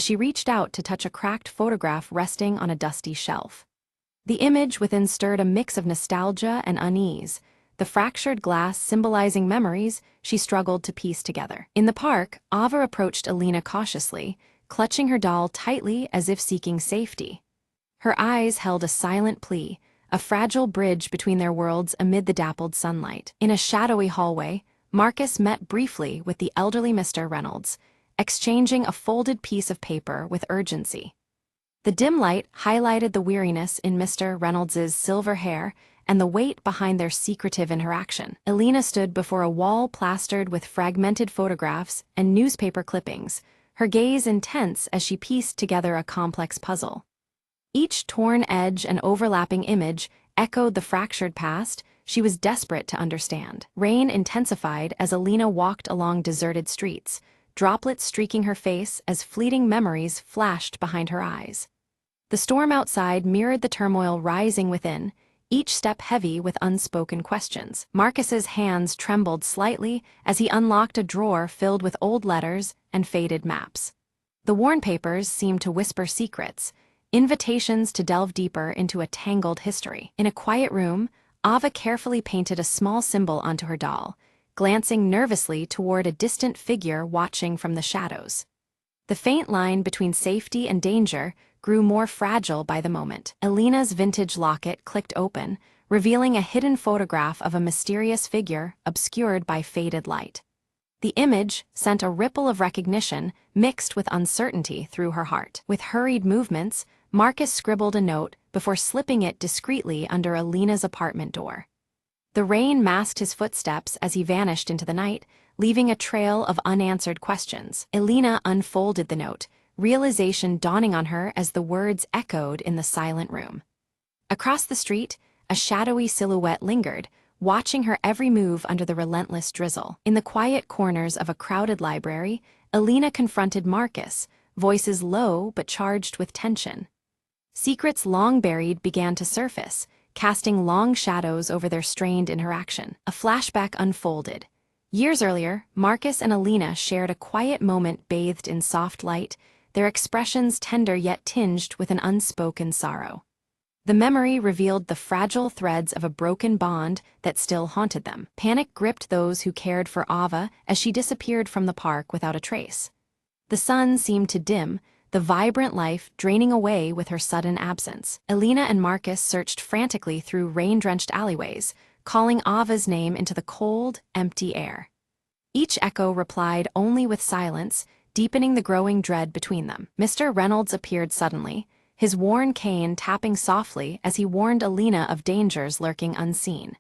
she reached out to touch a cracked photograph resting on a dusty shelf. The image within stirred a mix of nostalgia and unease, the fractured glass symbolizing memories she struggled to piece together. In the park, Ava approached Alina cautiously, clutching her doll tightly as if seeking safety. Her eyes held a silent plea, a fragile bridge between their worlds amid the dappled sunlight. In a shadowy hallway, Marcus met briefly with the elderly Mr. Reynolds, exchanging a folded piece of paper with urgency. The dim light highlighted the weariness in Mr. Reynolds's silver hair and the weight behind their secretive interaction. Alina stood before a wall plastered with fragmented photographs and newspaper clippings, her gaze intense as she pieced together a complex puzzle. Each torn edge and overlapping image echoed the fractured past she was desperate to understand. Rain intensified as Alina walked along deserted streets, droplets streaking her face as fleeting memories flashed behind her eyes. The storm outside mirrored the turmoil rising within, each step heavy with unspoken questions. Marcus's hands trembled slightly as he unlocked a drawer filled with old letters and faded maps. The worn papers seemed to whisper secrets, invitations to delve deeper into a tangled history. In a quiet room, Ava carefully painted a small symbol onto her doll, glancing nervously toward a distant figure watching from the shadows. The faint line between safety and danger grew more fragile by the moment. Alina's vintage locket clicked open, revealing a hidden photograph of a mysterious figure obscured by faded light. The image sent a ripple of recognition mixed with uncertainty through her heart. With hurried movements, Marcus scribbled a note before slipping it discreetly under Alina's apartment door. The rain masked his footsteps as he vanished into the night, leaving a trail of unanswered questions. Alina unfolded the note, realization dawning on her as the words echoed in the silent room. Across the street, a shadowy silhouette lingered, watching her every move under the relentless drizzle. In the quiet corners of a crowded library, Alina confronted Marcus, voices low but charged with tension. Secrets long buried began to surface, casting long shadows over their strained interaction. A flashback unfolded. Years earlier, Marcus and Alina shared a quiet moment bathed in soft light, their expressions tender yet tinged with an unspoken sorrow. The memory revealed the fragile threads of a broken bond that still haunted them. Panic gripped those who cared for Ava as she disappeared from the park without a trace. The sun seemed to dim, the vibrant life draining away with her sudden absence. Alina and Marcus searched frantically through rain-drenched alleyways, calling Ava's name into the cold, empty air. Each echo replied only with silence, deepening the growing dread between them. Mr. Reynolds appeared suddenly, his worn cane tapping softly as he warned Alina of dangers lurking unseen.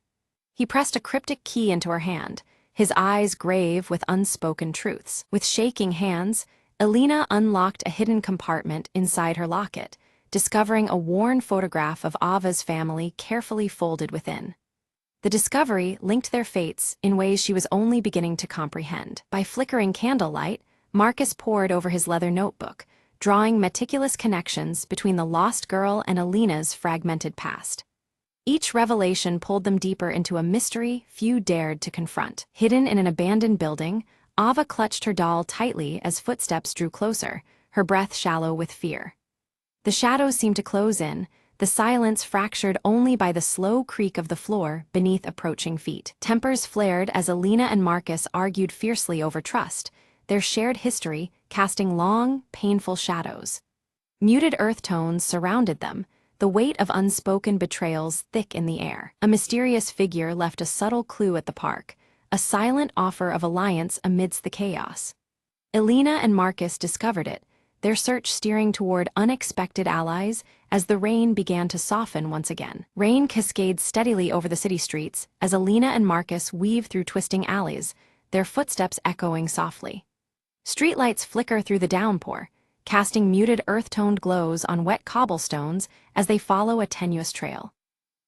He pressed a cryptic key into her hand, his eyes grave with unspoken truths. With shaking hands, Alina unlocked a hidden compartment inside her locket, discovering a worn photograph of Ava's family carefully folded within. The discovery linked their fates in ways she was only beginning to comprehend. By flickering candlelight, Marcus pored over his leather notebook, drawing meticulous connections between the lost girl and Alina's fragmented past. Each revelation pulled them deeper into a mystery few dared to confront. Hidden in an abandoned building, Ava clutched her doll tightly as footsteps drew closer, her breath shallow with fear. The shadows seemed to close in, the silence fractured only by the slow creak of the floor beneath approaching feet. Tempers flared as Alina and Marcus argued fiercely over trust, their shared history casting long, painful shadows. Muted earth tones surrounded them, the weight of unspoken betrayals thick in the air. A mysterious figure left a subtle clue at the park, a silent offer of alliance amidst the chaos. Alina and Marcus discovered it, their search steering toward unexpected allies as the rain began to soften once again. Rain cascades steadily over the city streets as Alina and Marcus weave through twisting alleys, their footsteps echoing softly. Streetlights flicker through the downpour, casting muted earth-toned glows on wet cobblestones as they follow a tenuous trail.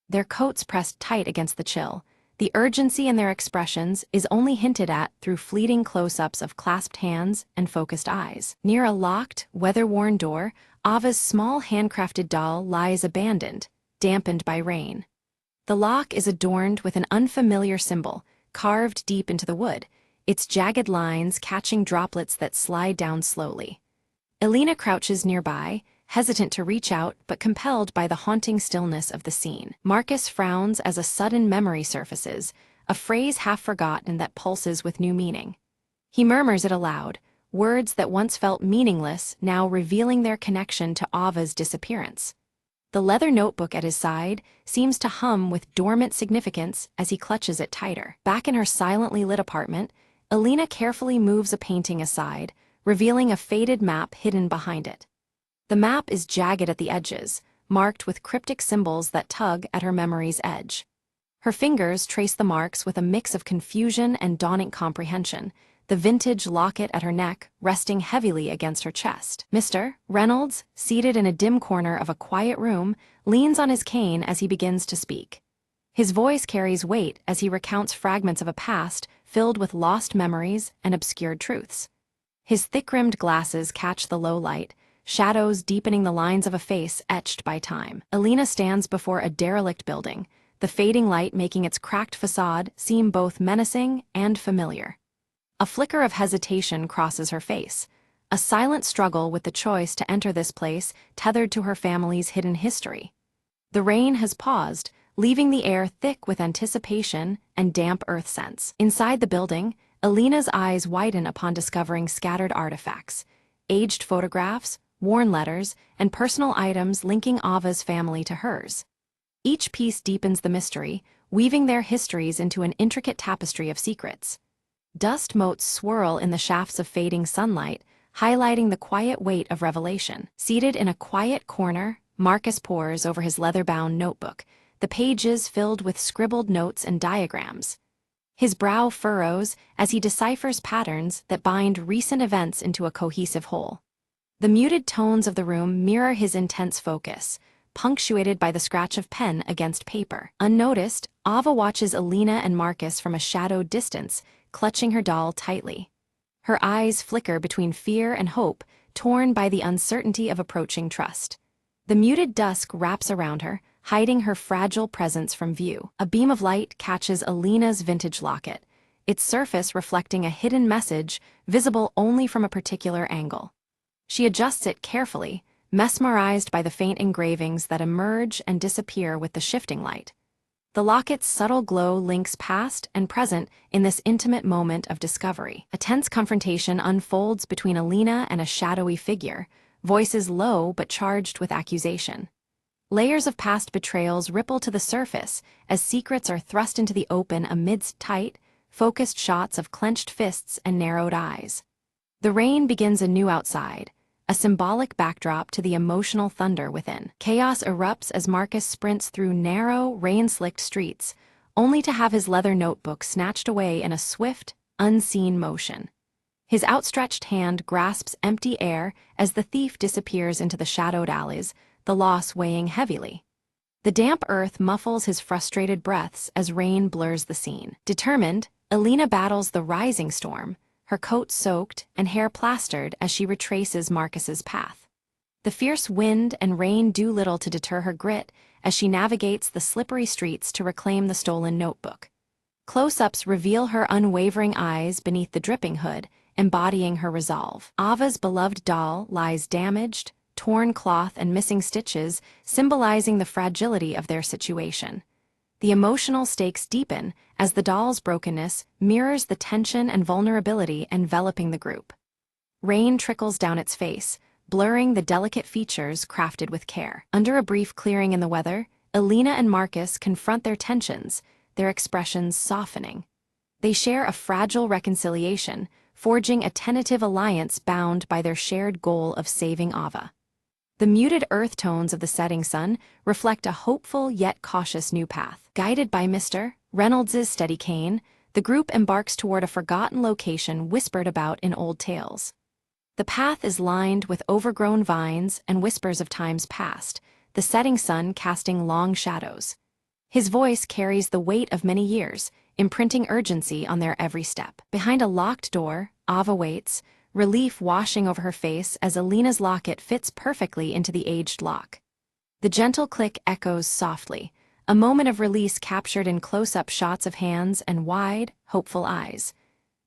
Their coats pressed tight against the chill, the urgency in their expressions is only hinted at through fleeting close-ups of clasped hands and focused eyes. Near a locked, weather-worn door, Ava's small handcrafted doll lies abandoned, dampened by rain. The lock is adorned with an unfamiliar symbol, carved deep into the wood, its jagged lines catching droplets that slide down slowly. Elena crouches nearby, hesitant to reach out but compelled by the haunting stillness of the scene. Marcus frowns as a sudden memory surfaces, a phrase half forgotten that pulses with new meaning. He murmurs it aloud, words that once felt meaningless now revealing their connection to Ava's disappearance. The leather notebook at his side seems to hum with dormant significance as he clutches it tighter. Back in her silently lit apartment, Elena carefully moves a painting aside, revealing a faded map hidden behind it. The map is jagged at the edges, marked with cryptic symbols that tug at her memory's edge. Her fingers trace the marks with a mix of confusion and dawning comprehension, the vintage locket at her neck resting heavily against her chest. Mr. Reynolds, seated in a dim corner of a quiet room, leans on his cane as he begins to speak. His voice carries weight as he recounts fragments of a past filled with lost memories and obscured truths. His thick-rimmed glasses catch the low light, shadows deepening the lines of a face etched by time. Elena stands before a derelict building, the fading light making its cracked facade seem both menacing and familiar. A flicker of hesitation crosses her face, a silent struggle with the choice to enter this place tethered to her family's hidden history. The rain has paused, leaving the air thick with anticipation and damp earth scents. Inside the building, Elena's eyes widen upon discovering scattered artifacts, aged photographs, worn letters, and personal items linking Ava's family to hers. Each piece deepens the mystery, weaving their histories into an intricate tapestry of secrets. Dust motes swirl in the shafts of fading sunlight, highlighting the quiet weight of revelation. Seated in a quiet corner, Marcus pores over his leather-bound notebook, the pages filled with scribbled notes and diagrams. His brow furrows as he deciphers patterns that bind recent events into a cohesive whole. The muted tones of the room mirror his intense focus, punctuated by the scratch of pen against paper. Unnoticed, Ava watches Elena and Marcus from a shadowed distance, clutching her doll tightly. Her eyes flicker between fear and hope, torn by the uncertainty of approaching trust. The muted dusk wraps around her, hiding her fragile presence from view. A beam of light catches Elena's vintage locket, its surface reflecting a hidden message visible only from a particular angle. She adjusts it carefully, mesmerized by the faint engravings that emerge and disappear with the shifting light. The locket's subtle glow links past and present in this intimate moment of discovery. A tense confrontation unfolds between Elena and a shadowy figure, voices low but charged with accusation. Layers of past betrayals ripple to the surface as secrets are thrust into the open amidst tight, focused shots of clenched fists and narrowed eyes. The rain begins anew outside, a symbolic backdrop to the emotional thunder within. Chaos erupts as Marcus sprints through narrow, rain-slicked streets, only to have his leather notebook snatched away in a swift, unseen motion. His outstretched hand grasps empty air as the thief disappears into the shadowed alleys, the loss weighing heavily. The damp earth muffles his frustrated breaths as rain blurs the scene. Determined, Elena battles the rising storm, her coat soaked and hair plastered as she retraces Marcus's path. The fierce wind and rain do little to deter her grit as she navigates the slippery streets to reclaim the stolen notebook. Close-ups reveal her unwavering eyes beneath the dripping hood, embodying her resolve. Ava's beloved doll lies damaged, torn cloth and missing stitches, symbolizing the fragility of their situation. The emotional stakes deepen as the doll's brokenness mirrors the tension and vulnerability enveloping the group. Rain trickles down its face, blurring the delicate features crafted with care. Under a brief clearing in the weather, Elena and Marcus confront their tensions, their expressions softening. They share a fragile reconciliation, forging a tentative alliance bound by their shared goal of saving Ava. The muted earth tones of the setting sun reflect a hopeful yet cautious new path. Guided by Mr. Reynolds's steady cane, the group embarks toward a forgotten location whispered about in old tales. The path is lined with overgrown vines and whispers of times past, the setting sun casting long shadows. His voice carries the weight of many years, imprinting urgency on their every step. Behind a locked door, Ava waits, relief washing over her face as Elena's locket fits perfectly into the aged lock. The gentle click echoes softly, a moment of release captured in close-up shots of hands and wide, hopeful eyes.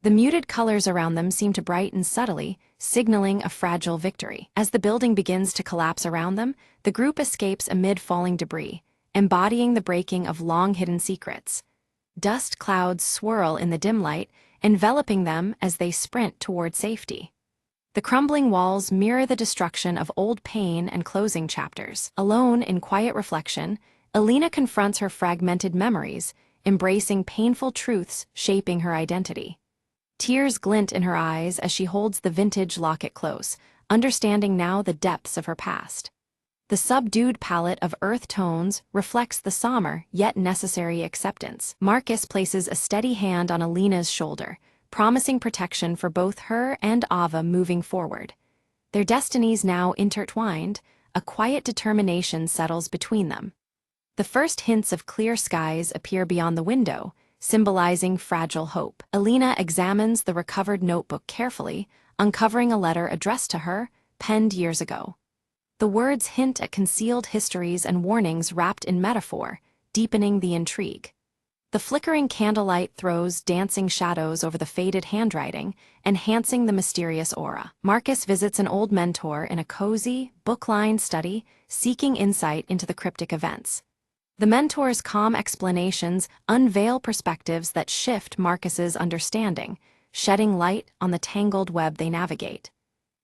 The muted colors around them seem to brighten subtly, signaling a fragile victory. As the building begins to collapse around them, the group escapes amid falling debris, embodying the breaking of long-hidden secrets. Dust clouds swirl in the dim light, enveloping them as they sprint toward safety. The crumbling walls mirror the destruction of old pain and closing chapters. Alone in quiet reflection, Alina confronts her fragmented memories, embracing painful truths shaping her identity. Tears glint in her eyes as she holds the vintage locket close, understanding now the depths of her past. The subdued palette of earth tones reflects the somber yet necessary acceptance. Marcus places a steady hand on Alina's shoulder, promising protection for both her and Ava moving forward. Their destinies now intertwined, a quiet determination settles between them. The first hints of clear skies appear beyond the window, symbolizing fragile hope. Alina examines the recovered notebook carefully, uncovering a letter addressed to her, penned years ago. The words hint at concealed histories and warnings wrapped in metaphor, deepening the intrigue. The flickering candlelight throws dancing shadows over the faded handwriting, enhancing the mysterious aura. Marcus visits an old mentor in a cozy, book-lined study, seeking insight into the cryptic events. The mentor's calm explanations unveil perspectives that shift Marcus's understanding, shedding light on the tangled web they navigate.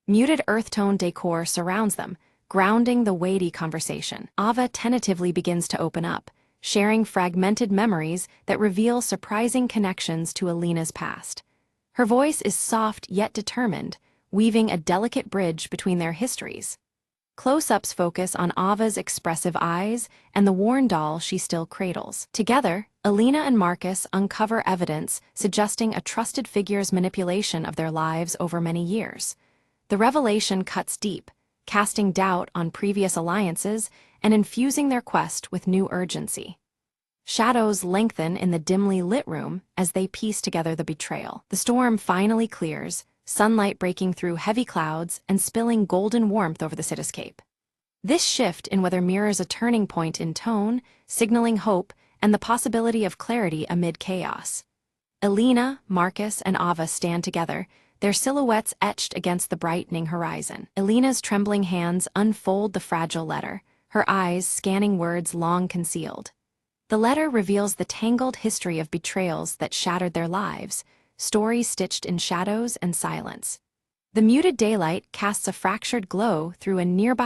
Muted earth-tone decor surrounds them, grounding the weighty conversation. Ava tentatively begins to open up, sharing fragmented memories that reveal surprising connections to Alina's past. Her voice is soft yet determined, weaving a delicate bridge between their histories. Close-ups focus on Ava's expressive eyes and the worn doll she still cradles. Together, Alina and Marcus uncover evidence suggesting a trusted figure's manipulation of their lives over many years. The revelation cuts deep, casting doubt on previous alliances and infusing their quest with new urgency. Shadows lengthen in the dimly lit room as they piece together the betrayal. The storm finally clears, sunlight breaking through heavy clouds and spilling golden warmth over the cityscape. This shift in weather mirrors a turning point in tone, signaling hope and the possibility of clarity amid chaos. Alina, Marcus, and Ava stand together, their silhouettes etched against the brightening horizon. Alina's trembling hands unfold the fragile letter, her eyes scanning words long concealed. The letter reveals the tangled history of betrayals that shattered their lives, stories stitched in shadows and silence. The muted daylight casts a fractured glow through a nearby